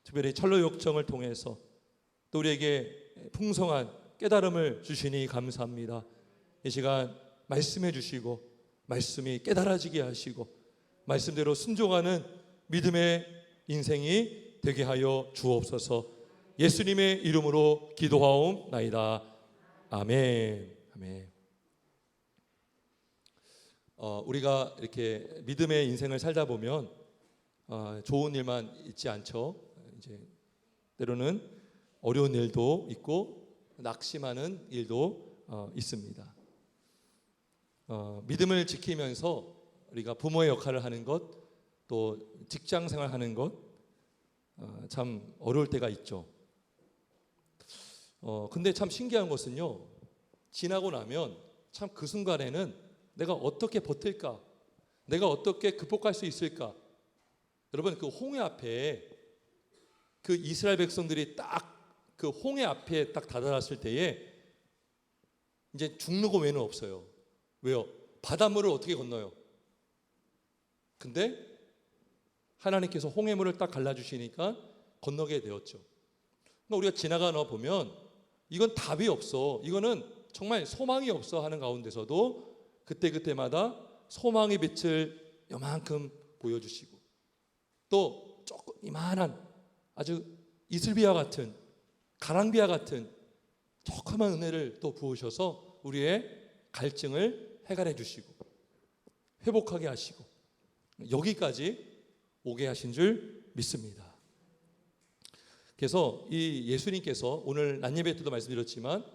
특별히 철로 역정을 통해서 또 우리에게 풍성한 깨달음을 주시니 감사합니다. 이 시간 말씀해 주시고 말씀이 깨달아지게 하시고 말씀대로 순종하는 믿음의 인생이 되게 하여 주옵소서. 예수님의 이름으로 기도하옵나이다. 아멘. 아멘. 우리가 이렇게 믿음의 인생을 살다 보면 좋은 일만 있지 않죠. 이제 때로는 어려운 일도 있고 낙심하는 일도 있습니다. 믿음을 지키면서 우리가 부모의 역할을 하는 것, 또 직장 생활하는 것 참 어려울 때가 있죠. 근데 참 신기한 것은요, 지나고 나면 참 그 순간에는 내가 어떻게 버틸까, 내가 어떻게 극복할 수 있을까. 여러분, 그 홍해 앞에 그 이스라엘 백성들이 딱 그 홍해 앞에 딱 다다랐을 때에 이제 죽는 거 외에는 없어요. 왜요? 바닷물을 어떻게 건너요? 근데 하나님께서 홍해물을 딱 갈라주시니까 건너게 되었죠. 그러니까 우리가 지나가나 보면 이건 답이 없어, 이거는 정말 소망이 없어 하는 가운데서도 그때그때마다 소망의 빛을 요만큼 보여주시고 또 조금 이만한 아주 이슬비와 같은 가랑비와 같은 조그만 은혜를 또 부으셔서 우리의 갈증을 해결해 주시고 회복하게 하시고 여기까지 오게 하신 줄 믿습니다. 그래서 이 예수님께서 오늘 낮예배 때도 말씀드렸지만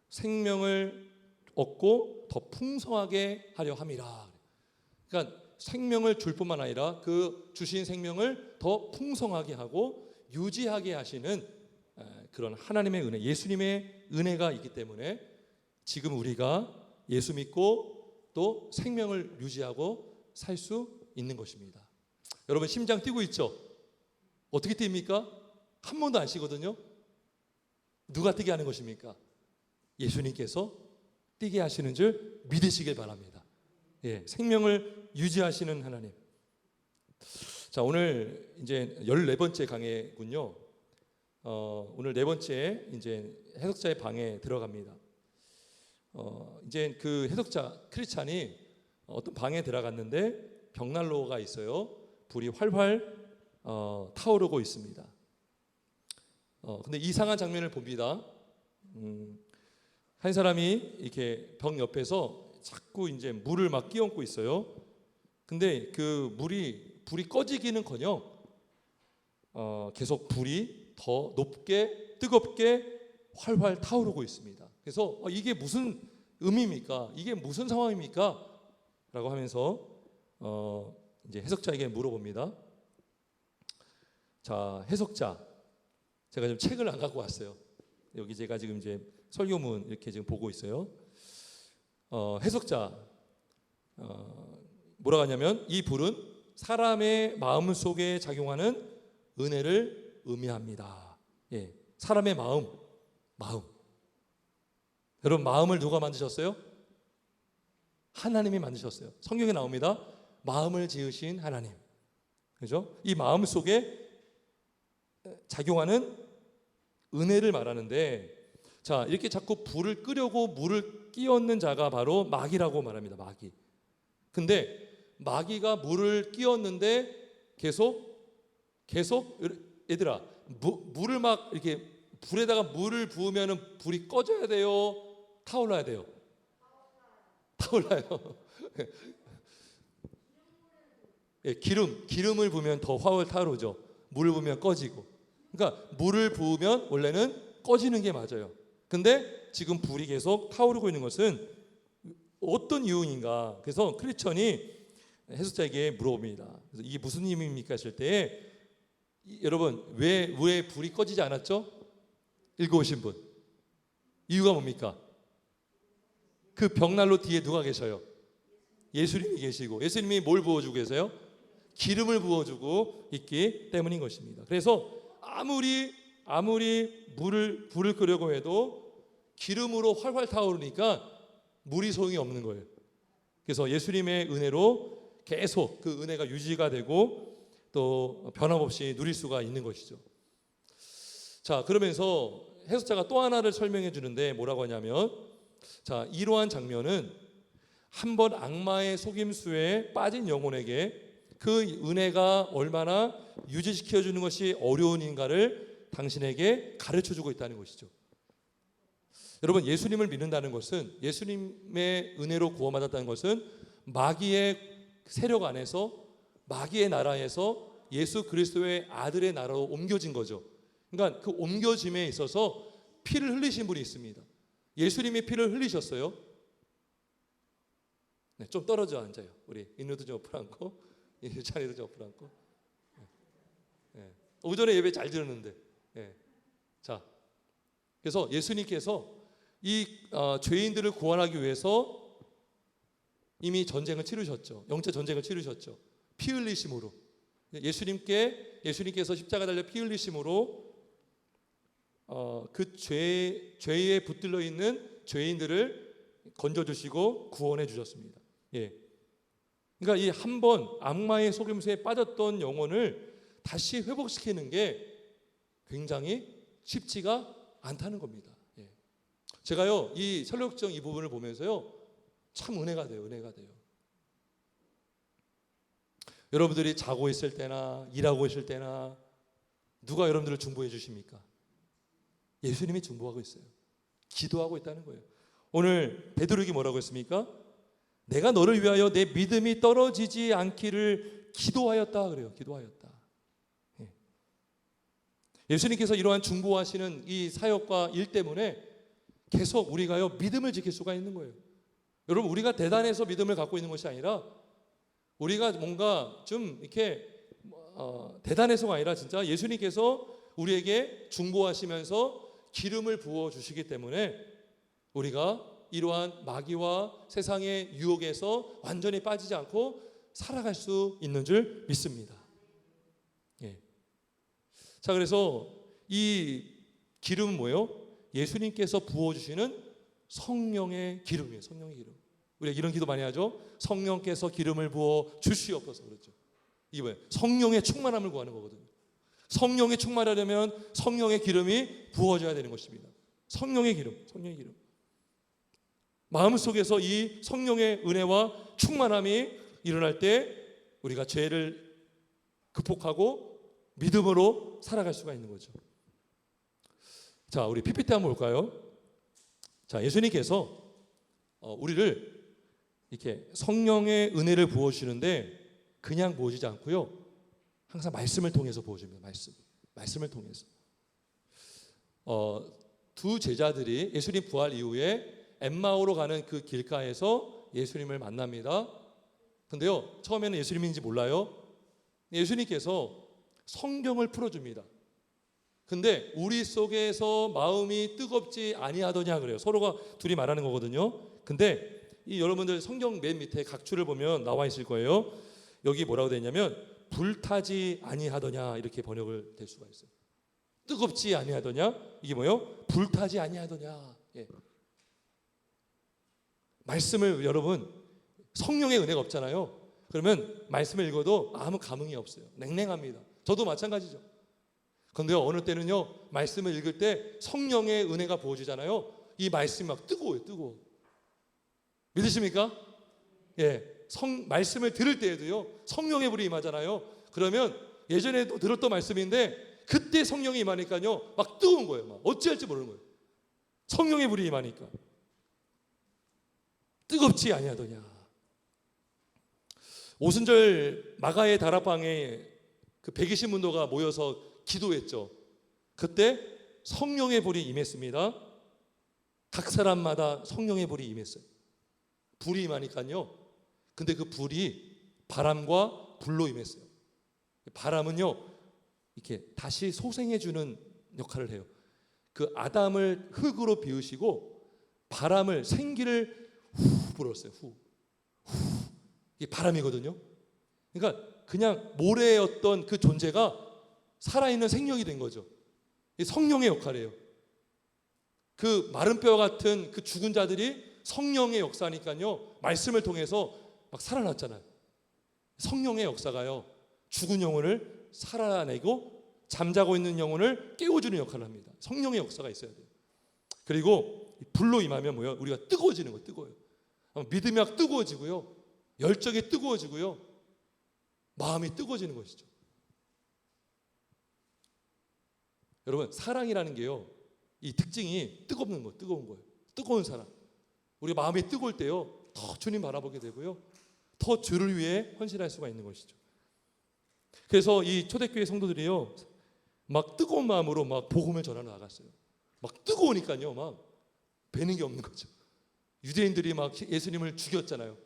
생명을 얻고 더 풍성하게 하려 함이라. 그러니까 생명을 줄 뿐만 아니라 그 주신 생명을 더 풍성하게 하고 유지하게 하시는 그런 하나님의 은혜, 예수님의 은혜가 있기 때문에 지금 우리가 예수 믿고 또 생명을 유지하고 살 수 있는 것입니다. 여러분 심장 뛰고 있죠? 어떻게 뜁니까? 한 번도 안 쉬거든요. 누가 뛰게 하는 것입니까? 예수님께서 뛰게 하시는 줄 믿으시길 바랍니다. 예, 생명을 유지하시는 하나님. 자, 오늘 이제 14번째 강해군요. 오늘 4번째 이제 해석자의 방에 들어갑니다. 이제 그 해석자 크리스찬이 어떤 방에 들어갔는데 벽난로가 있어요. 불이 활활 타오르고 있습니다. 근데 이상한 장면을 봅니다. 한 사람이 이렇게 벽 옆에서 자꾸 이제 물을 막 끼얹고 있어요. 근데 그 불이 꺼지기는커녕 계속 불이 더 높게 뜨겁게 활활 타오르고 있습니다. 그래서 이게 무슨 의미입니까? 이게 무슨 상황입니까? 라고 하면서 이제 해석자에게 물어봅니다. 자, 해석자, 제가 좀 책을 안 갖고 왔어요. 여기 제가 지금 이제 설교문 이렇게 지금 보고 있어요. 해석자 뭐라고 하냐면 이 불은 사람의 마음 속에 작용하는 은혜를 의미합니다. 예, 사람의 마음. 여러분 마음을 누가 만드셨어요? 하나님이 만드셨어요. 성경에 나옵니다. 마음을 지으신 하나님. 그죠? 이 마음 속에 작용하는 은혜를 말하는데, 자, 이렇게 자꾸 불을 끄려고 물을 끼얹는 자가 바로 마귀라고 말합니다. 마귀. 근데 마귀가 물을 끼얹는데 계속 얘들아, 물을 막 이렇게 불에다가 물을 부으면은 불이 꺼져야 돼요? 타올라야 돼요? 타올라요. 예, 기름을 부으면 더 화울 타오르죠. 물을 부으면 꺼지고. 그러니까 물을 부으면 원래는 꺼지는 게 맞아요. 근데 지금 불이 계속 타오르고 있는 것은 어떤 이유인가? 그래서 크리스천이 해석자에게 물어봅니다. 그래서 이게 무슨 의미입니까? 했을 때 여러분 왜 불이 꺼지지 않았죠? 읽어오신 분, 이유가 뭡니까? 그 벽난로 뒤에 누가 계셔요? 예수님이 계시고, 예수님이 뭘 부어주고 계세요? 기름을 부어주고 있기 때문인 것입니다. 그래서 아무리 불을 끄려고 해도 기름으로 활활 타오르니까 물이 소용이 없는 거예요. 그래서 예수님의 은혜로 계속 그 은혜가 유지가 되고 또 변함없이 누릴 수가 있는 것이죠. 자, 그러면서 해석자가 또 하나를 설명해 주는데 뭐라고 하냐면, 자, 이러한 장면은 한번 악마의 속임수에 빠진 영혼에게 그 은혜가 얼마나 유지시켜 주는 것이 어려운인가를 당신에게 가르쳐 주고 있다는 것이죠. 여러분, 예수님을 믿는다는 것은, 예수님의 은혜로 구원받았다는 것은 마귀의 세력 안에서, 마귀의 나라에서 예수 그리스도의 아들의 나라로 옮겨진 거죠. 그러니까 그 옮겨짐에 있어서 피를 흘리신 분이 있습니다. 예수님이 피를 흘리셨어요. 네, 좀 떨어져 앉아요. 우리 인우도 좀 옆으로 앉고, 유찬이도 좀 옆으로 앉고. 네. 오전에 예배 잘 들었는데. 네. 자, 그래서 예수님께서 이 죄인들을 구원하기 위해서 이미 전쟁을 치르셨죠. 영체 전쟁을 치르셨죠. 피 흘리심으로. 예수님께서 십자가 달려 피 흘리심으로 그 죄에 붙들려 있는 죄인들을 건져주시고 구원해 주셨습니다. 예. 그러니까 이 한 번 악마의 속임수에 빠졌던 영혼을 다시 회복시키는 게 굉장히 쉽지가 않다는 겁니다. 예. 제가요, 이 설력정 이 부분을 보면서요, 참 은혜가 돼요. 여러분들이 자고 있을 때나 일하고 있을 때나 누가 여러분들을 중보해 주십니까? 예수님이 중보하고 있어요. 기도하고 있다는 거예요. 오늘 베드로에게 뭐라고 했습니까? 내가 너를 위하여 내 믿음이 떨어지지 않기를 기도하였다 그래요. 기도하였다. 예. 예수님께서 이러한 중보하시는 이 사역과 일 때문에 계속 우리가요, 믿음을 지킬 수가 있는 거예요. 여러분, 우리가 대단해서 믿음을 갖고 있는 것이 아니라, 우리가 뭔가 좀 이렇게 대단해서가 아니라 진짜 예수님께서 우리에게 중보하시면서 기름을 부어 주시기 때문에 우리가 이러한 마귀와 세상의 유혹에서 완전히 빠지지 않고 살아갈 수 있는 줄 믿습니다. 예. 자, 그래서 이 기름은 뭐예요? 예수님께서 부어주시는 성령의 기름이에요. 성령의 기름. 우리가 이런 기도 많이 하죠. 성령께서 기름을 부어 주시옵소서. 그렇죠. 이게 뭐예요? 성령의 충만함을 구하는 거거든요. 성령에 충만하려면 성령의 기름이 부어져야 되는 것입니다. 성령의 기름. 마음속에서 이 성령의 은혜와 충만함이 일어날 때 우리가 죄를 극복하고 믿음으로 살아갈 수가 있는 거죠. 자, 우리 PPT 한번 볼까요? 자, 예수님께서 우리를 이렇게 성령의 은혜를 부어주시는데 그냥 부어주지 않고요, 항상 말씀을 통해서 부어줍니다. 말씀을 통해서. 두 제자들이 예수님 부활 이후에 엠마오로 가는 그 길가에서 예수님을 만납니다. 근데요, 처음에는 예수님인지 몰라요. 예수님께서 성경을 풀어줍니다. 근데 우리 속에서 마음이 뜨겁지 아니하더냐 그래요. 서로가 둘이 말하는 거거든요. 근데 이 여러분들 성경 맨 밑에 각주를 보면 나와 있을 거예요. 여기 뭐라고 되어 있냐면 불타지 아니하더냐 이렇게 번역을 될 수가 있어요. 뜨겁지 아니하더냐, 이게 뭐예요? 불타지 아니하더냐. 예. 말씀을, 여러분, 성령의 은혜가 없잖아요. 그러면 말씀을 읽어도 아무 감흥이 없어요. 냉랭합니다. 저도 마찬가지죠. 그런데 어느 때는요, 말씀을 읽을 때 성령의 은혜가 부어지잖아요. 이 말씀이 막 뜨거워요. 뜨거워. 믿으십니까? 예. 말씀을 들을 때에도요, 성령의 불이 임하잖아요. 그러면 예전에도 들었던 말씀인데 그때 성령이 임하니까요, 막 뜨거운 거예요. 막 어찌할지 모르는 거예요. 성령의 불이 임하니까. 뜨겁지 아니하더냐. 오순절 마가의 다락방에 그 120문도가 모여서 기도했죠. 그때 성령의 불이 임했습니다. 각 사람마다 성령의 불이 임했어요. 불이 임하니까요, 근데 그 불이 바람과 불로 임했어요. 바람은요, 이렇게 다시 소생해주는 역할을 해요. 그 아담을 흙으로 비우시고 바람을, 생기를 후 불었어요. 후. 이게 바람이거든요. 그러니까 그냥 모래였던 그 존재가 살아있는 생명이 된 거죠. 이 성령의 역할이에요. 그 마른 뼈 같은 그 죽은 자들이 성령의 역사니까요, 말씀을 통해서 막 살아났잖아요. 성령의 역사가요, 죽은 영혼을 살아내고 잠자고 있는 영혼을 깨워주는 역할을 합니다. 성령의 역사가 있어야 돼요. 그리고 불로 임하면 뭐예요? 우리가 뜨거워지는 거예요. 뜨거워요. 믿음이 막 뜨거워지고요, 열정이 뜨거워지고요, 마음이 뜨거워지는 것이죠. 여러분, 사랑이라는 게요, 이 특징이 뜨거운 거예요. 뜨거운 사랑. 우리 마음이 뜨거울 때요, 더 주님 바라보게 되고요, 더 주를 위해 헌신할 수가 있는 것이죠. 그래서 이 초대교회 성도들이요, 막 뜨거운 마음으로 막 복음을 전하러 나갔어요. 막 뜨거우니까요, 막 배는 게 없는 거죠. 유대인들이 막 예수님을 죽였잖아요.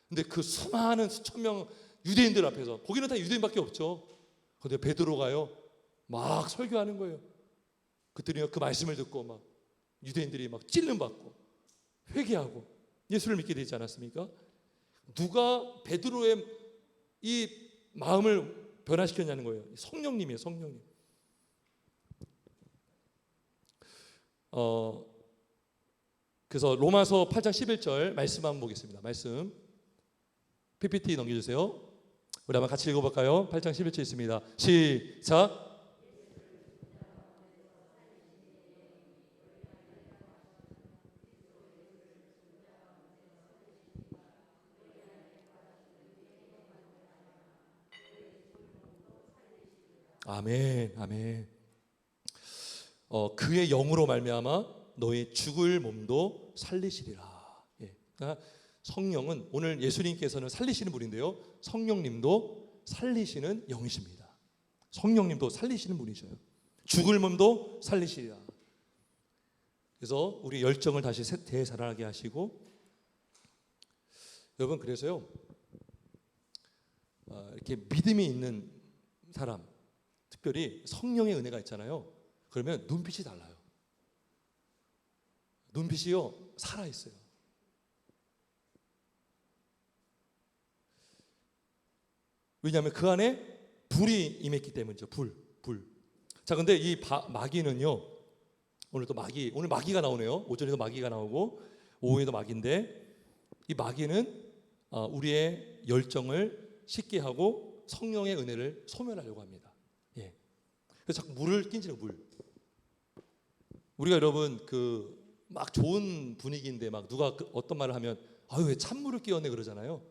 근데 그 수많은 수천 명 유대인들 앞에서, 거기는 다 유대인밖에 없죠. 근데 베드로가요, 막 설교하는 거예요. 그들이 그 말씀을 듣고 막 유대인들이 막 찔름받고 회개하고 예수를 믿게 되지 않았습니까? 누가 베드로의 이 마음을 변화시켰냐는 거예요. 성령님이에요, 성령님. 그래서 로마서 8장 11절 말씀 한번 보겠습니다. 말씀 PPT 넘겨주세요. 우리 한번 같이 읽어볼까요? 8장 11절 있습니다. 시작. 아멘, 아멘. 그의 영으로 말미암아 너의 죽을 몸도 살리시리라. 예. 그러니까 성령은, 오늘 예수님께서는 살리시는 분인데요, 성령님도 살리시는 영이십니다. 성령님도 살리시는 분이셔요. 죽을 몸도 살리시리라. 그래서 우리 열정을 다시 되살아나게 하시고, 여러분, 그래서요, 이렇게 믿음이 있는 사람, 특별히 성령의 은혜가 있잖아요. 그러면 눈빛이 달라요. 눈빛이요, 살아있어요. 왜냐하면 그 안에 불이 임했기 때문이죠. 불. 자, 근데 이 마귀는요, 오늘 마귀가 나오네요. 오전에도 마귀가 나오고 오후에도 마귀인데, 이 마귀는 우리의 열정을 식게 하고 성령의 은혜를 소멸하려고 합니다. 예. 그래서 자꾸 물을 끼는 물. 우리가 여러분 막 좋은 분위기인데 막 누가 어떤 말을 하면 아유 왜 찬물을 끼얹네 그러잖아요.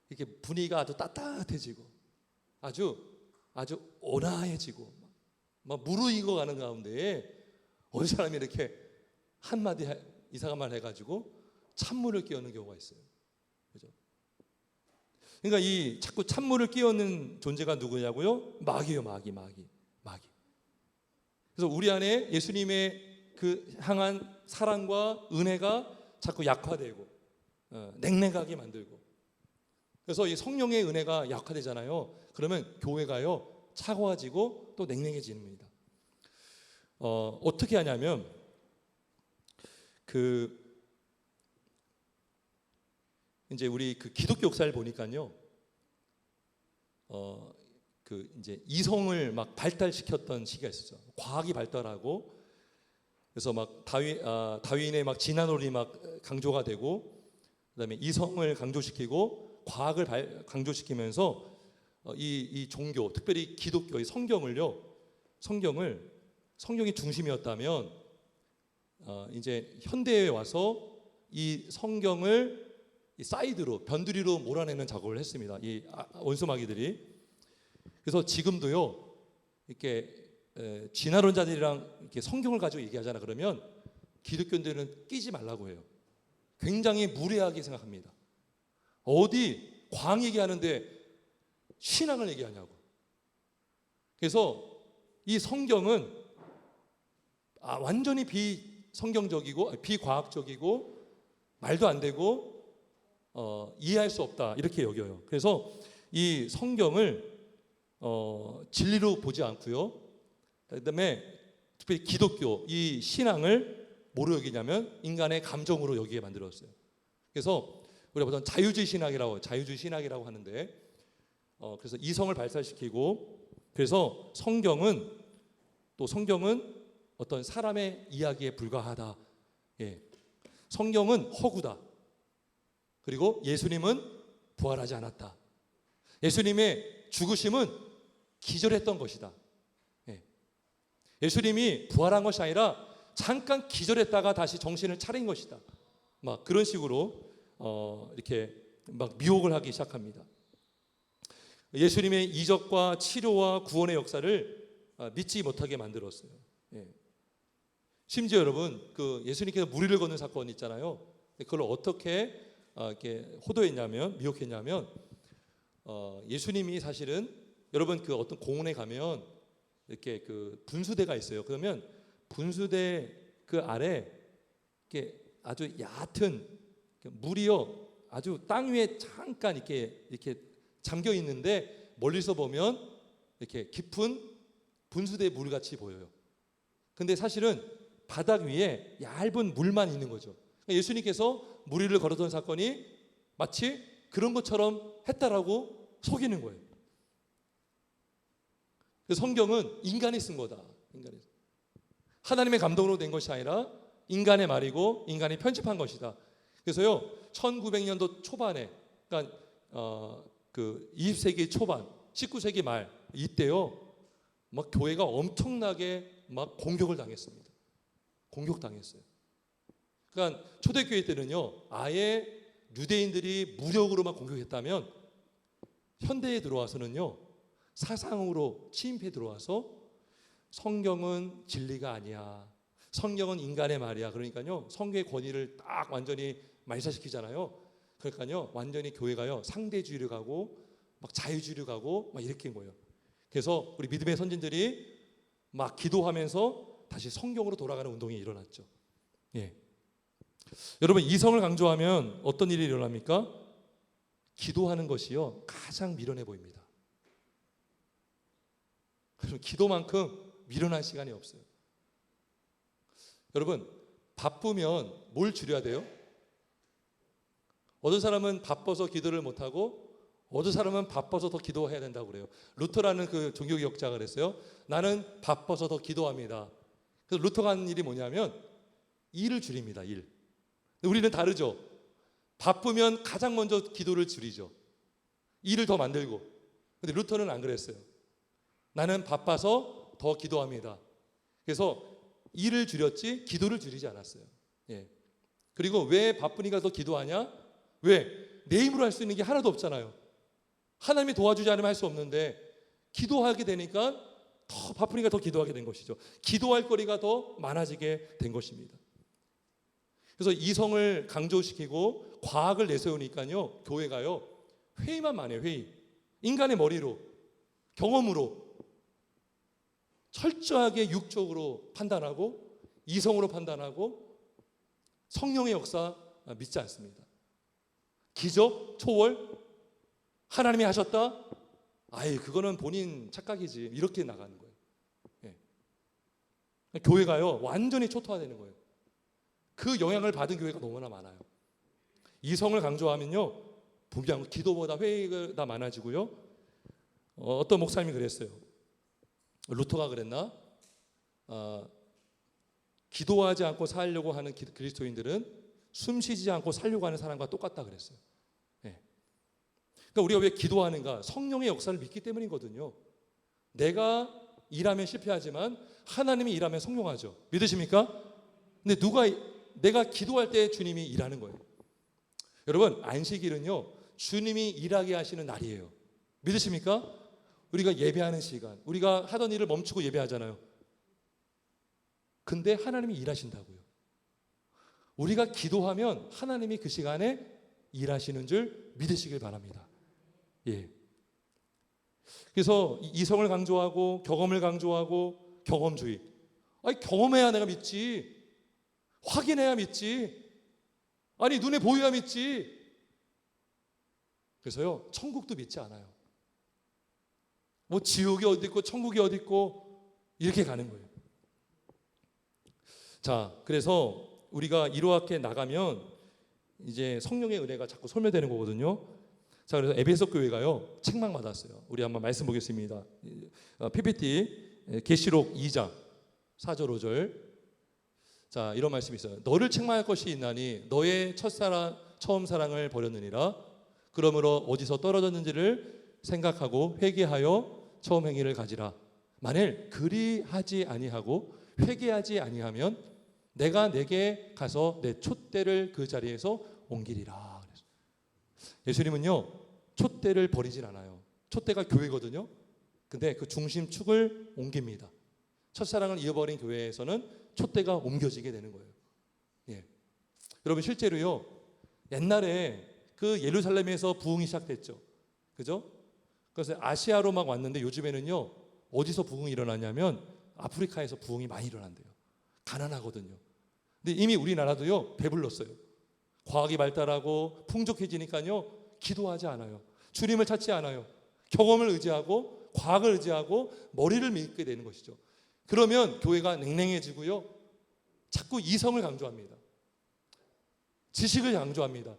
이렇게 분위기가 아주 따뜻해지고 아주 온화해지고 막 무르익어 가는 가운데 어느 사람이 이렇게 한마디 이상한 말 해가지고 찬물을 끼얹는 경우가 있어요. 그죠? 그러니까 이 자꾸 찬물을 끼얹는 존재가 누구냐고요? 마귀예요, 마귀. 그래서 우리 안에 예수님의 그 향한 사랑과 은혜가 자꾸 약화되고 냉랭하게 만들고, 그래서 이 성령의 은혜가 약화되잖아요. 그러면 교회가요 차가워지고 또 냉랭해집니다. 어떻게 하냐면 이제 우리 기독교 역사를 보니까요, 이제 이성을 막 발달시켰던 시기가 있었죠. 과학이 발달하고, 그래서 막 다윈의 막 진화론이 막 강조가 되고, 그다음에 이성을 강조시키고 과학을 강조시키면서 이 종교, 특별히 기독교의 성경이 중심이었다면, 이제 현대에 와서 이 성경을 이 사이드로 변두리로 몰아내는 작업을 했습니다. 이 원수 마귀들이. 그래서 지금도요, 이렇게 진화론자들이랑 이렇게 성경을 가지고 얘기하잖아. 그러면 기독교인들은 끼지 말라고 해요. 굉장히 무례하게 생각합니다. 어디 광 얘기하는데 신앙을 얘기하냐고. 그래서 이 성경은 완전히 비성경적이고 비과학적이고 말도 안 되고 이해할 수 없다, 이렇게 여겨요. 그래서 이 성경을 진리로 보지 않고요, 그다음에 특별히 기독교 이 신앙을 뭐로 여기냐면 인간의 감정으로 여기게 만들었어요. 그래서 우리가 보통 자유주의 신학이라고 하는데, 그래서 이성을 발달시키고, 그래서 성경은 어떤 사람의 이야기에 불과하다. 예. 성경은 허구다. 그리고 예수님은 부활하지 않았다. 예수님의 죽으심은 기절했던 것이다. 예. 예수님이 부활한 것이 아니라 잠깐 기절했다가 다시 정신을 차린 것이다. 막 그런 식으로 이렇게 막 미혹을 하기 시작합니다. 예수님의 이적과 치료와 구원의 역사를 믿지 못하게 만들었어요. 예. 심지어 여러분 그 예수님께서 무리를 걷는 사건 있잖아요. 그걸 어떻게 이렇게 호도했냐면 미혹했냐면 예수님이 사실은 여러분 그 어떤 공원에 가면 이렇게 그 분수대가 있어요. 그러면 분수대 그 아래 이렇게 아주 얕은 물이요 아주 땅 위에 잠깐 이렇게 잠겨 있는데 멀리서 보면 이렇게 깊은 분수대 물같이 보여요. 근데 사실은 바닥 위에 얇은 물만 있는 거죠. 예수님께서 무리를 걸었던 사건이 마치 그런 것처럼 했다라고 속이는 거예요. 성경은 인간이 쓴 거다. 하나님의 감동으로 된 것이 아니라 인간의 말이고 인간이 편집한 것이다. 그래서요 1900년도 초반에 그러니까 그 20세기 초반 19세기 말 이때요 막 교회가 엄청나게 막 공격을 당했습니다. 공격당했어요. 그러니까 초대교회 때는요 아예 유대인들이 무력으로 막 공격했다면 현대에 들어와서는요 사상으로 침입해 들어와서 성경은 진리가 아니야. 성경은 인간의 말이야. 그러니까요 성경의 권위를 딱 완전히 말살시키잖아요. 그러니까요 완전히 교회가요 상대주의로 가고 막 자유주의로 가고 막 이렇게 한 거예요. 그래서 우리 믿음의 선진들이 막 기도하면서 다시 성경으로 돌아가는 운동이 일어났죠. 예. 여러분 이성을 강조하면 어떤 일이 일어납니까? 기도하는 것이요 가장 미련해 보입니다. 기도만큼 미련한 시간이 없어요. 여러분 바쁘면 뭘 줄여야 돼요? 어떤 사람은 바빠서 기도를 못하고 어떤 사람은 바빠서 더 기도해야 된다고 그래요. 루터라는 그 종교개혁자가 그랬어요. 나는 바빠서 더 기도합니다. 그래서 루터가 하는 일이 뭐냐면 일을 줄입니다. 일. 우리는 다르죠. 바쁘면 가장 먼저 기도를 줄이죠. 일을 더 만들고. 근데 루터는 안 그랬어요. 나는 바빠서 더 기도합니다. 그래서 일을 줄였지 기도를 줄이지 않았어요. 예. 그리고 왜 바쁘니까 더 기도하냐? 왜? 내 힘으로 할 수 있는 게 하나도 없잖아요. 하나님이 도와주지 않으면 할 수 없는데 기도하게 되니까 더 바쁘니까 더 기도하게 된 것이죠. 기도할 거리가 더 많아지게 된 것입니다. 그래서 이성을 강조시키고 과학을 내세우니까요 교회가요 회의만 많이 해요. 회의. 인간의 머리로 경험으로 철저하게 육적으로 판단하고 이성으로 판단하고 성령의 역사 믿지 않습니다. 기적, 초월, 하나님이 하셨다? 아이 그거는 본인 착각이지. 이렇게 나가는 거예요. 예. 교회가요 완전히 초토화되는 거예요. 그 영향을 받은 교회가 너무나 많아요. 이성을 강조하면요 분명 기도보다 회의가 많아지고요. 어떤 목사님이 그랬어요. 루터가 그랬나? 기도하지 않고 살려고 하는 그리스도인들은 숨쉬지 않고 살려고 하는 사람과 똑같다 그랬어요. 예. 그러니까 우리가 왜 기도하는가? 성령의 역사를 믿기 때문이거든요. 내가 일하면 실패하지만 하나님이 일하면 성공하죠. 믿으십니까? 근데 내가 기도할 때 주님이 일하는 거예요. 여러분 안식일은요 주님이 일하게 하시는 날이에요. 믿으십니까? 우리가 예배하는 시간, 우리가 하던 일을 멈추고 예배하잖아요. 근데 하나님이 일하신다고요. 우리가 기도하면 하나님이 그 시간에 일하시는 줄 믿으시길 바랍니다. 예. 그래서 이성을 강조하고 경험을 강조하고 경험주의. 아니 경험해야 내가 믿지. 확인해야 믿지. 아니 눈에 보여야 믿지. 그래서요 천국도 믿지 않아요. 뭐 지옥이 어디 있고 천국이 어디 있고 이렇게 가는 거예요. 자, 그래서 우리가 이렇게 나가면 이제 성령의 은혜가 자꾸 소멸되는 거거든요. 자, 그래서 에베소 교회가요 책망받았어요. 우리 한번 말씀 보겠습니다. PPT 계시록 2장 4절 5절. 자, 이런 말씀이 있어요. 너를 책망할 것이 있나니 너의 처음 사랑을 버렸느니라. 그러므로 어디서 떨어졌는지를 생각하고 회개하여 처음 행위를 가지라. 만일 그리하지 아니하고 회개하지 아니하면 내가 내게 가서 내 촛대를 그 자리에서 옮기리라. 예수님은요 촛대를 버리진 않아요. 촛대가 교회거든요. 근데 그 중심축을 옮깁니다. 첫사랑을 잃어버린 교회에서는 촛대가 옮겨지게 되는 거예요. 예. 여러분 실제로요 옛날에 그 예루살렘에서 부흥이 시작됐죠. 그죠? 그래서 아시아로 막 왔는데 요즘에는요 어디서 부흥이 일어나냐면 아프리카에서 부흥이 많이 일어난대요. 가난하거든요. 근데 이미 우리나라도요 배불렀어요. 과학이 발달하고 풍족해지니까요 기도하지 않아요. 주님을 찾지 않아요. 경험을 의지하고 과학을 의지하고 머리를 믿게 되는 것이죠. 그러면 교회가 냉랭해지고요 자꾸 이성을 강조합니다. 지식을 강조합니다.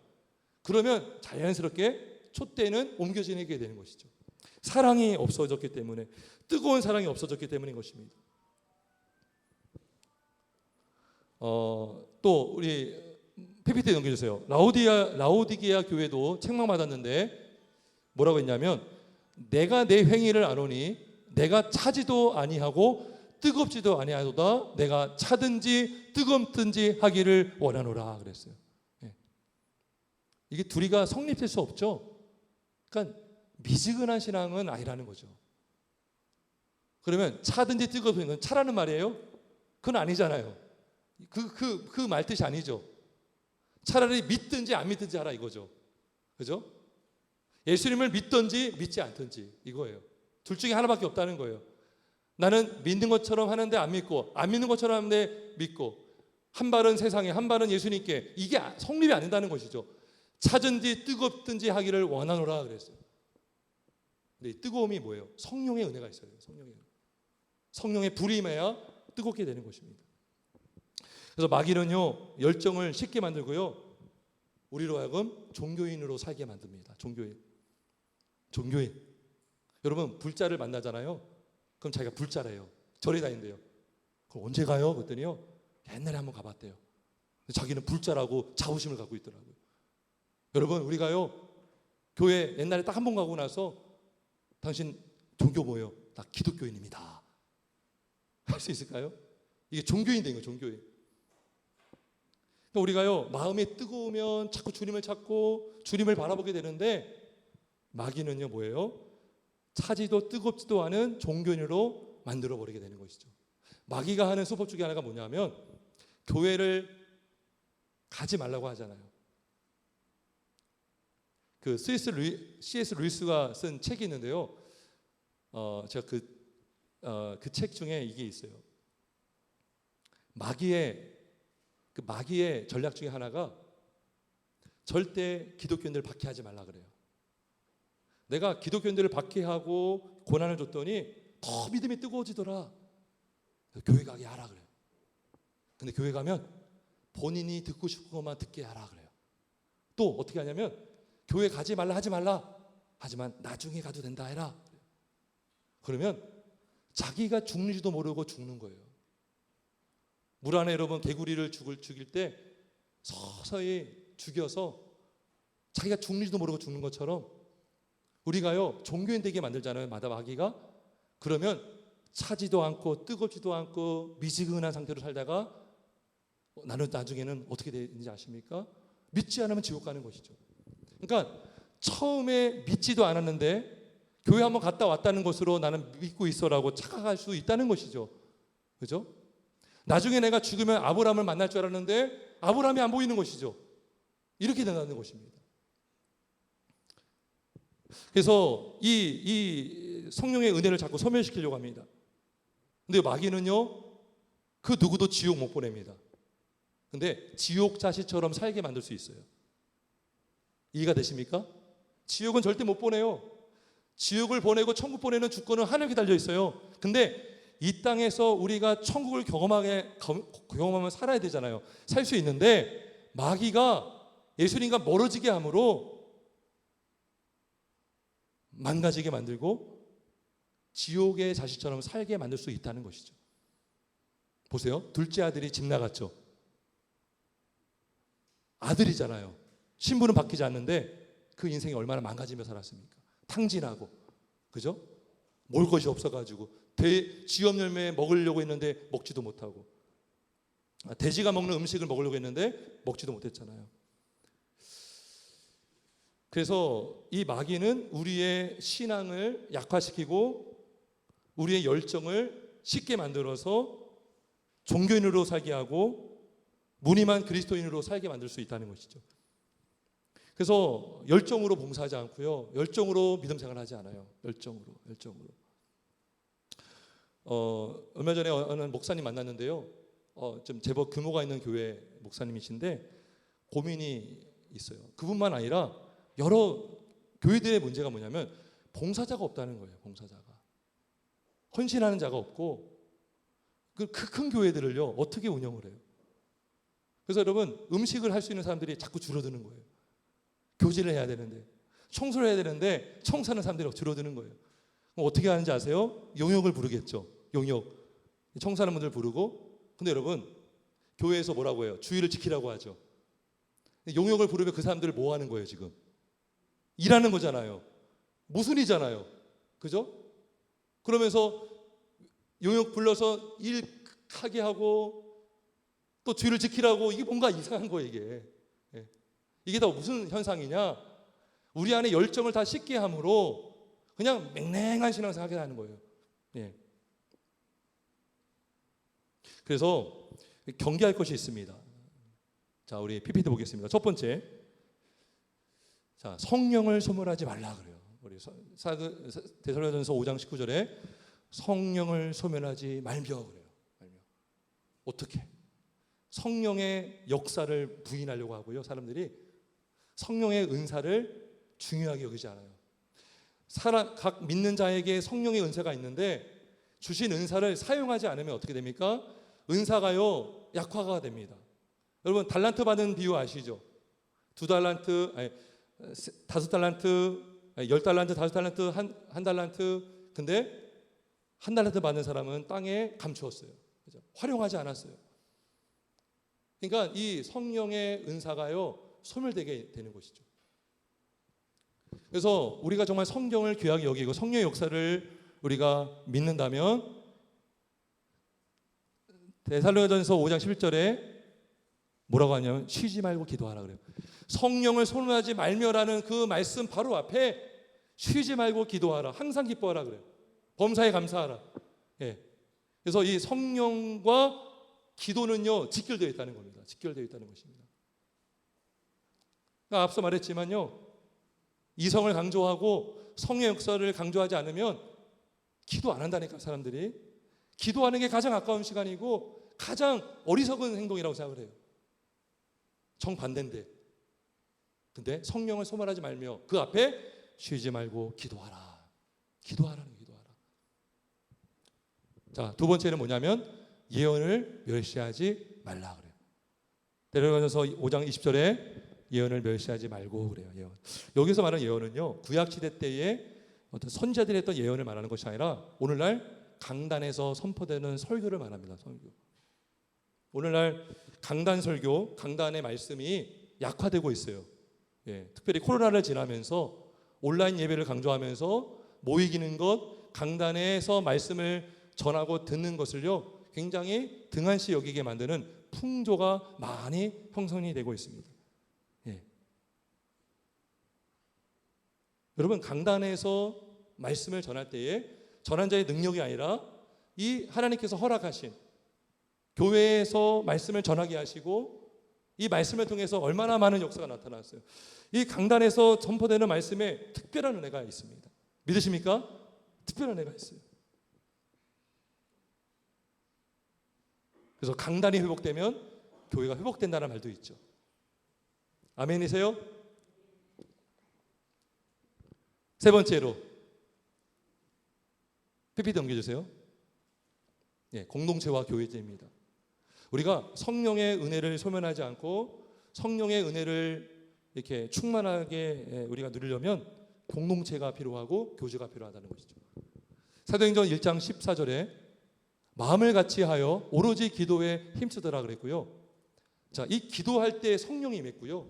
그러면 자연스럽게 촛대는 옮겨지게 되는 것이죠. 사랑이 없어졌기 때문에, 뜨거운 사랑이 없어졌기 때문인 것입니다. 또 우리 PPT 넘겨주세요. 라오디게아 교회도 책망받았는데 뭐라고 했냐면 내가 내 행위를 아노니 내가 차지도 아니하고 뜨겁지도 아니하도다 내가 차든지 뜨겁든지 하기를 원하노라 그랬어요. 이게 둘이가 성립될 수 없죠. 그러니까 미지근한 신앙은 아니라는 거죠. 그러면 차든지 뜨겁든 건 차라는 말이에요? 그건 아니잖아요. 그 말뜻이 아니죠. 차라리 믿든지 안 믿든지 하라 이거죠. 그죠? 예수님을 믿든지 믿지 않든지 이거예요. 둘 중에 하나밖에 없다는 거예요. 나는 믿는 것처럼 하는데 안 믿고 안 믿는 것처럼 하는데 믿고 한 발은 세상에 한 발은 예수님께 이게 성립이 안 된다는 것이죠. 차든지 뜨겁든지 하기를 원하노라 그랬어요. 근데 이 뜨거움이 뭐예요? 성령의 은혜가 있어야 돼요. 성령의 불이 임해야 뜨겁게 되는 것입니다. 그래서 마귀는요 열정을 식게 만들고요 우리로 하여금 종교인으로 살게 만듭니다. 종교인. 여러분 불자를 만나잖아요. 그럼 자기가 불자래요. 절에 다닌대요. 그럼 언제 가요? 그랬더니요 옛날에 한번 가봤대요. 자기는 불자라고 자부심을 갖고 있더라고요. 여러분 우리가요 교회 옛날에 딱 한 번 가고 나서 당신 종교 뭐예요? 나 기독교인입니다. 할 수 있을까요? 이게 종교인 된 거예요. 종교인. 우리가요 마음이 뜨거우면 자꾸 주님을 찾고 주님을 바라보게 되는데 마귀는요 뭐예요? 차지도 뜨겁지도 않은 종교인으로 만들어버리게 되는 것이죠. 마귀가 하는 수법 중에 하나가 뭐냐면 교회를 가지 말라고 하잖아요. 그 C.S. 루이스가 쓴 책이 있는데요. 제가 그 책 중에 이게 있어요. 마귀의 전략 중에 하나가 절대 기독교인들을 박해하지 말라 그래요. 내가 기독교인들을 박해하고 고난을 줬더니 더 믿음이 뜨거워지더라. 교회 가게 하라 그래요. 근데 교회 가면 본인이 듣고 싶은 것만 듣게 하라 그래요. 또 어떻게 하냐면 교회 가지 말라 하지 말라. 하지만 나중에 가도 된다 해라. 그러면 자기가 죽는지도 모르고 죽는 거예요. 물 안에 여러분 개구리를 죽일 때 서서히 죽여서 자기가 죽는지도 모르고 죽는 것처럼 우리가요 종교인 되게 만들잖아요. 마귀가. 그러면 차지도 않고 뜨겁지도 않고 미지근한 상태로 살다가 나는 나중에는 어떻게 되는지 아십니까? 믿지 않으면 지옥 가는 것이죠. 그러니까 처음에 믿지도 않았는데 교회 한번 갔다 왔다는 것으로 나는 믿고 있어라고 착각할 수 있다는 것이죠. 그죠? 나중에 내가 죽으면 아브라함을 만날 줄 알았는데 아브라함이 안 보이는 것이죠. 이렇게 된다는 것입니다. 그래서 이 성령의 은혜를 자꾸 소멸시키려고 합니다. 근데 마귀는요 그 누구도 지옥 못 보냅니다. 근데 지옥 자식처럼 살게 만들 수 있어요. 이해가 되십니까? 지옥은 절대 못 보내요. 지옥을 보내고 천국 보내는 주권은 하늘께 달려 있어요. 근데 이 땅에서 우리가 천국을 경험하면 살아야 되잖아요. 살 수 있는데 마귀가 예수님과 멀어지게 함으로 망가지게 만들고 지옥의 자식처럼 살게 만들 수 있다는 것이죠. 보세요. 둘째 아들이 집 나갔죠. 아들이잖아요. 신분은 바뀌지 않는데 그 인생이 얼마나 망가지며 살았습니까? 탕진하고. 그죠? 먹을 것이 없어가지고 쥐업 열매 먹으려고 했는데 먹지도 못하고, 돼지가 먹는 음식을 먹으려고 했는데 먹지도 못했잖아요. 그래서 이 마귀는 우리의 신앙을 약화시키고 우리의 열정을 쉽게 만들어서 종교인으로 살게 하고 무늬만 그리스도인으로 살게 만들 수 있다는 것이죠. 그래서 열정으로 봉사하지 않고요, 열정으로 믿음 생활하지 않아요. 열정으로. 얼마 전에 어느 목사님 만났는데요, 좀 제법 규모가 있는 교회 목사님이신데 고민이 있어요. 그뿐만 아니라 여러 교회들의 문제가 뭐냐면 봉사자가 없다는 거예요. 봉사자가 헌신하는 자가 없고, 그 큰 교회들을요 어떻게 운영을 해요? 그래서 여러분, 음식을 할 수 있는 사람들이 자꾸 줄어드는 거예요. 교제를 해야 되는데, 청소를 해야 되는데 청소하는 사람들이 줄어드는 거예요. 그럼 어떻게 하는지 아세요? 용역을 부르겠죠. 용역, 청소하는 분들 부르고. 근데 여러분, 교회에서 뭐라고 해요? 주의를 지키라고 하죠. 용역을 부르면 그 사람들을 뭐 하는 거예요? 지금 일하는 거잖아요. 모순이잖아요. 그죠? 그러면서 용역 불러서 일하게 하고 또 주의를 지키라고, 이게 뭔가 이상한 거예요. 이게 다 무슨 현상이냐? 우리 안에 열정을 다 씻게 함으로 그냥 맹랭한 신앙생활을 하는 거예요. 그래서 경계할 것이 있습니다. 자, 우리 PPT 보겠습니다. 첫 번째, 자, 성령을 소멸하지 말라 그래요. 우리 데살로니가전서 5장 19절에 성령을 소멸하지 말며 그래요. 어떻게? 성령의 역사를 부인하려고 하고요. 사람들이 성령의 은사를 중요하게 여기지 않아요. 각 믿는 자에게 성령의 은사가 있는데 주신 은사를 사용하지 않으면 어떻게 됩니까? 은사가요 약화가 됩니다. 여러분, 달란트 받은 비유 아시죠? 2달란트, 5달란트, 10달란트, 5달란트, 한 달란트. 근데 1달란트 받는 사람은 땅에 감추었어요. 그죠? 활용하지 않았어요. 그러니까 이 성령의 은사가요 소멸되게 되는 것이죠. 그래서 우리가 정말 성경을 귀하게 여기고 성령의 역사를 우리가 믿는다면 데살로니가전서 5장 11절에 뭐라고 하냐면 쉬지 말고 기도하라 그래요. 성령을 소멸하지 말며라는 그 말씀 바로 앞에 쉬지 말고 기도하라, 항상 기뻐하라 그래요. 범사에 감사하라. 그래서 이 성령과 기도는요 직결되어 있다는 겁니다. 직결되어 있다는 것입니다. 그러니까 앞서 말했지만요, 이성을 강조하고 성의 역사를 강조하지 않으면 기도 안 한다니까. 사람들이 기도하는 게 가장 아까운 시간이고 가장 어리석은 행동이라고 생각을 해요. 정반대인데. 근데 성령을 소멸하지 말며 그 앞에 쉬지 말고 기도하라. 기도하라. 자, 두 번째는 뭐냐면 예언을 멸시하지 말라 그래요. 데살로니가전서 5장 20절에 예언을 멸시하지 말고 그래요. 예언. 여기서 말하는 예언은요, 구약 시대 때에 어떤 선지자들이 했던 예언을 말하는 것이 아니라 오늘날 강단에서 선포되는 설교를 말합니다. 설교. 오늘날 강단 설교, 강단의 말씀이 약화되고 있어요. 특별히 코로나를 지나면서 온라인 예배를 강조하면서 모이기는 것, 강단에서 말씀을 전하고 듣는 것을요 굉장히 등한시 여기게 만드는 풍조가 많이 형성이 되고 있습니다. 여러분, 강단에서 말씀을 전할 때에 전한 자의 능력이 아니라 이 하나님께서 허락하신 교회에서 말씀을 전하게 하시고 이 말씀을 통해서 얼마나 많은 역사가 나타났어요. 이 강단에서 선포되는 말씀에 특별한 은혜가 있습니다. 믿으십니까? 특별한 은혜가 있어요. 그래서 강단이 회복되면 교회가 회복된다는 말도 있죠. 아멘이세요? 세 번째로 PPT 넘겨주세요. 공동체와 교회제입니다. 우리가 성령의 은혜를 소멸하지 않고 성령의 은혜를 이렇게 충만하게 우리가 누리려면 공동체가 필요하고 교제가 필요하다는 것이죠. 사도행전 1장 14절에 마음을 같이 하여 오로지 기도에 힘쓰더라 그랬고요. 자, 이 기도할 때 성령이 임했고요.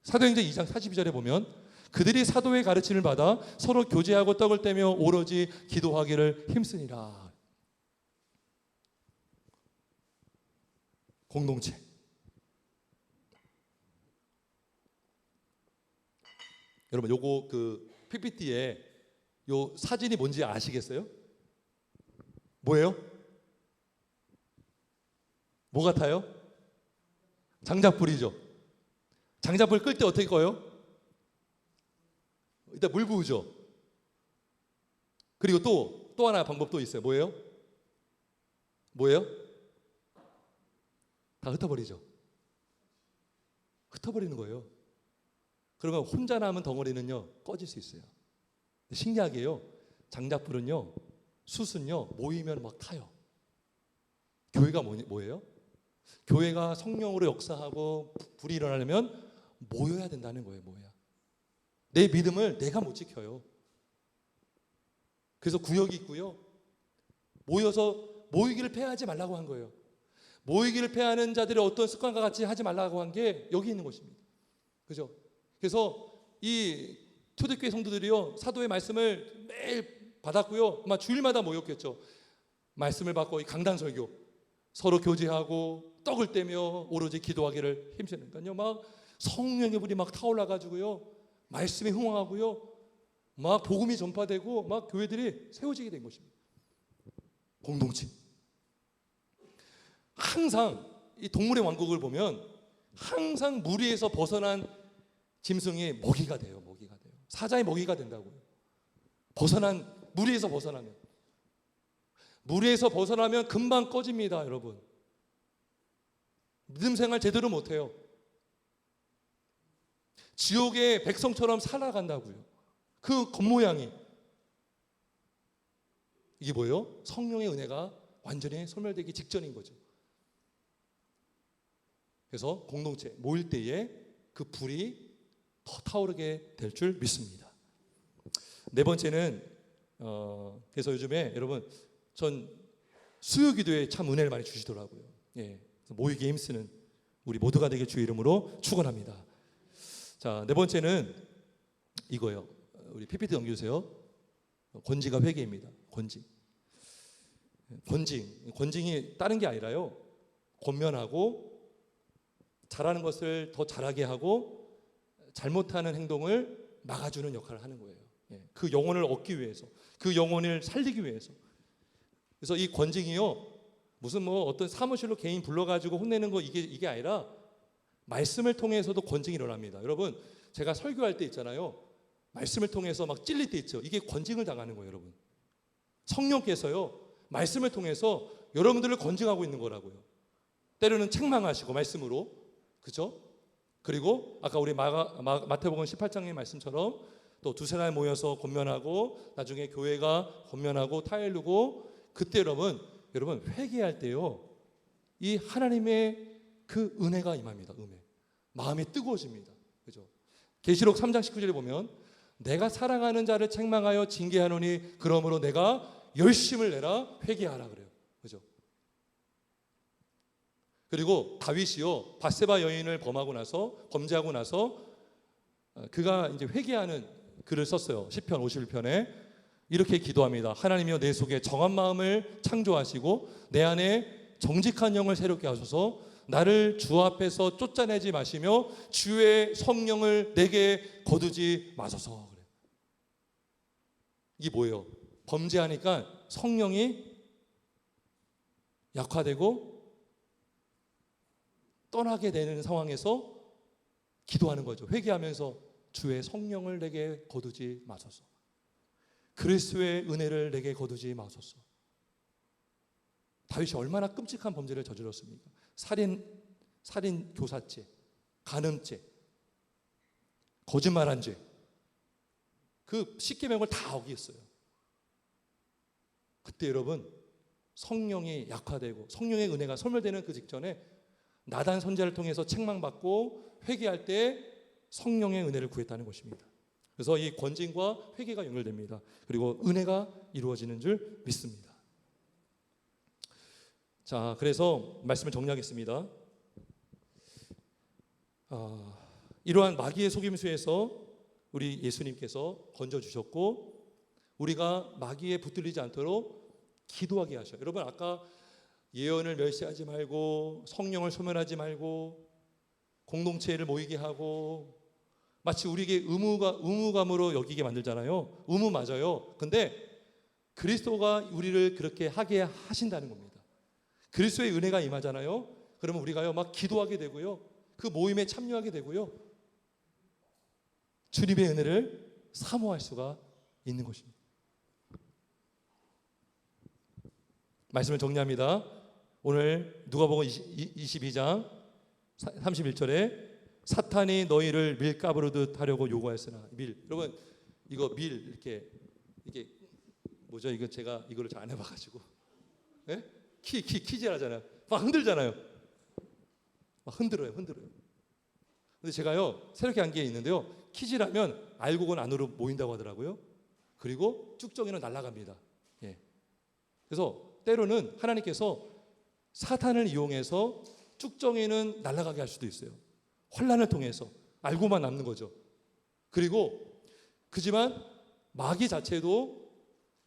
사도행전 2장 42절에 보면 그들이 사도의 가르침을 받아 서로 교제하고 떡을 떼며 오로지 기도하기를 힘쓰니라. 공동체. 여러분 요거 그 PPT에 요 사진이 뭔지 아시겠어요? 뭐예요? 뭐 같아요? 장작불이죠. 장작불 끌 때 어떻게 꺼요? 일단 물 부으죠. 그리고 또 하나 방법 또 있어요. 뭐예요? 뭐예요? 다 흩어버리죠. 흩어버리는 거예요. 그러면 혼자 남은 덩어리는요 꺼질 수 있어요. 신기하게요, 장작불은요, 숯은요 모이면 막 타요. 교회가 뭐예요? 교회가 성령으로 역사하고 불이 일어나려면 모여야 된다는 거예요. 모여야. 내 믿음을 내가 못 지켜요. 그래서 구역이 있고요, 모여서 모이기를 폐하지 말라고 한 거예요. 모이기를 폐하는 자들의 어떤 습관과 같이 하지 말라고 한 게 여기 있는 것입니다. 그죠? 그래서 이 초대교회 성도들이요 사도의 말씀을 매일 받았고요, 아마 주일마다 모였겠죠. 말씀을 받고 이 강단 설교, 서로 교제하고 떡을 떼며 오로지 기도하기를 힘쓰니까요, 막 성령의 불이 막 타올라 가지고요 말씀이 흥황하고요 막 복음이 전파되고 막 교회들이 세워지게 된 것입니다. 공동체. 항상 이 동물의 왕국을 보면 항상 무리에서 벗어난 짐승이 먹이가 돼요. 먹이가 돼요. 사자의 먹이가 된다고요. 무리에서 벗어나면 금방 꺼집니다, 여러분. 믿음 생활 제대로 못해요. 지옥의 백성처럼 살아간다고요. 그 겉모양이. 이게 뭐예요? 성령의 은혜가 완전히 소멸되기 직전인 거죠. 그래서 공동체 모일 때에 그 불이 더 타오르게 될 줄 믿습니다. 네 번째는 그래서 요즘에 여러분 전 수요 기도에 참 은혜를 많이 주시더라고요. 예, 모이기에 힘쓰는 우리 모두가 되길 주의 이름으로 축원합니다. 자, 네 번째는 이거예요. 우리 PPT 넘겨주세요. 권지가 회개입니다. 권징이 다른 게 아니라요, 권면하고 잘하는 것을 더 잘하게 하고 잘못하는 행동을 막아주는 역할을 하는 거예요. 그 영혼을 얻기 위해서, 그 영혼을 살리기 위해서. 그래서 이 권징이요 무슨 뭐 어떤 사무실로 개인 불러가지고 혼내는 거 이게 아니라 말씀을 통해서도 권징이 일어납니다. 여러분 제가 설교할 때 있잖아요, 말씀을 통해서 막 찔릴 때 있죠. 이게 권징을 당하는 거예요, 여러분. 성령께서요 말씀을 통해서 여러분들을 권징하고 있는 거라고요. 때로는 책망하시고 말씀으로, 그죠? 그리고 아까 우리 마태복음 18장의 말씀처럼 또 두세 날 모여서 권면하고 나중에 교회가 권면하고 타일르고, 그때 여러분 회개할 때요 이 하나님의 그 은혜가 임합니다. 마음이 뜨거워집니다. 그죠? 계시록 3장 19절에 보면 내가 사랑하는 자를 책망하여 징계하노니 그러므로 내가 열심을 내라 회개하라 그래요. 그죠? 그리고 다윗이요 밧세바 여인을 범죄하고 나서 그가 이제 회개하는 글을 썼어요. 시편 51편에 이렇게 기도합니다. 하나님이여 내 속에 정한 마음을 창조하시고 내 안에 정직한 영을 새롭게 하소서. 나를 주 앞에서 쫓아내지 마시며 주의 성령을 내게 거두지 마소서. 그래요. 이게 뭐예요? 범죄하니까 성령이 약화되고 떠나게 되는 상황에서 기도하는 거죠. 회개하면서 주의 성령을 내게 거두지 마소서. 그리스도의 은혜를 내게 거두지 마소서. 다윗이 얼마나 끔찍한 범죄를 저질렀습니까? 살인 교사죄, 간음죄, 거짓말한 죄, 그 십계명을 다 어겼어요. 그때 여러분 성령이 약화되고 성령의 은혜가 소멸되는 그 직전에 나단 선지자를 통해서 책망받고 회개할 때 성령의 은혜를 구했다는 것입니다. 그래서 이 권징과 회개가 연결됩니다. 그리고 은혜가 이루어지는 줄 믿습니다. 자, 그래서 말씀을 정리하겠습니다. 이러한 마귀의 속임수에서 우리 예수님께서 건져 주셨고 우리가 마귀에 붙들리지 않도록 기도하게 하셔요. 여러분 아까 예언을 멸시하지 말고 성령을 소멸하지 말고 공동체를 모이게 하고 마치 우리에게 의무감으로 여기게 만들잖아요. 의무 맞아요. 근데 그리스도가 우리를 그렇게 하게 하신다는 겁니다. 그리스도의 은혜가 임하잖아요. 그러면 우리가요 막 기도하게 되고요. 그 모임에 참여하게 되고요. 주님의 은혜를 사모할 수가 있는 것입니다. 말씀을 정리합니다. 오늘 누가복음 22장 31절에 사탄이 너희를 밀가부르듯 하려고 요구하였으나 여러분 이거 이렇게 뭐죠? 이거 제가 이거를 잘 안 해봐가지고 예? 키질하잖아요. 막 흔들잖아요. 막 흔들어요. 근데 제가요 새롭게 한 게 있는데요. 키질하면 알곡은 안으로 모인다고 하더라고요. 그리고 쭉정이는 날아갑니다. 예. 그래서 때로는 하나님께서 사탄을 이용해서 쭉정이는 날아가게 할 수도 있어요. 환난을 통해서 알고만 남는 거죠. 그리고 그지만 마귀 자체도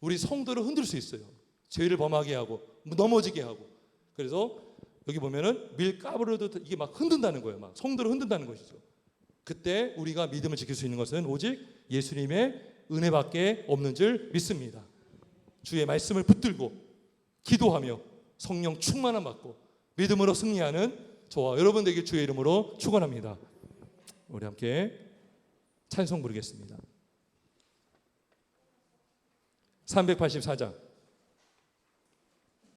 우리 성도를 흔들 수 있어요. 죄를 범하게 하고 넘어지게 하고. 그래서 여기 보면은 밀가부르듯 이게 막 흔든다는 거예요. 막 성도를 흔든다는 것이죠. 그때 우리가 믿음을 지킬 수 있는 것은 오직 예수님의 은혜밖에 없는 줄 믿습니다. 주의 말씀을 붙들고 기도하며 성령 충만함 받고 믿음으로 승리하는 저와 여러분 되길 주의 이름으로 축원합니다. 우리 함께 찬송 부르겠습니다. 384장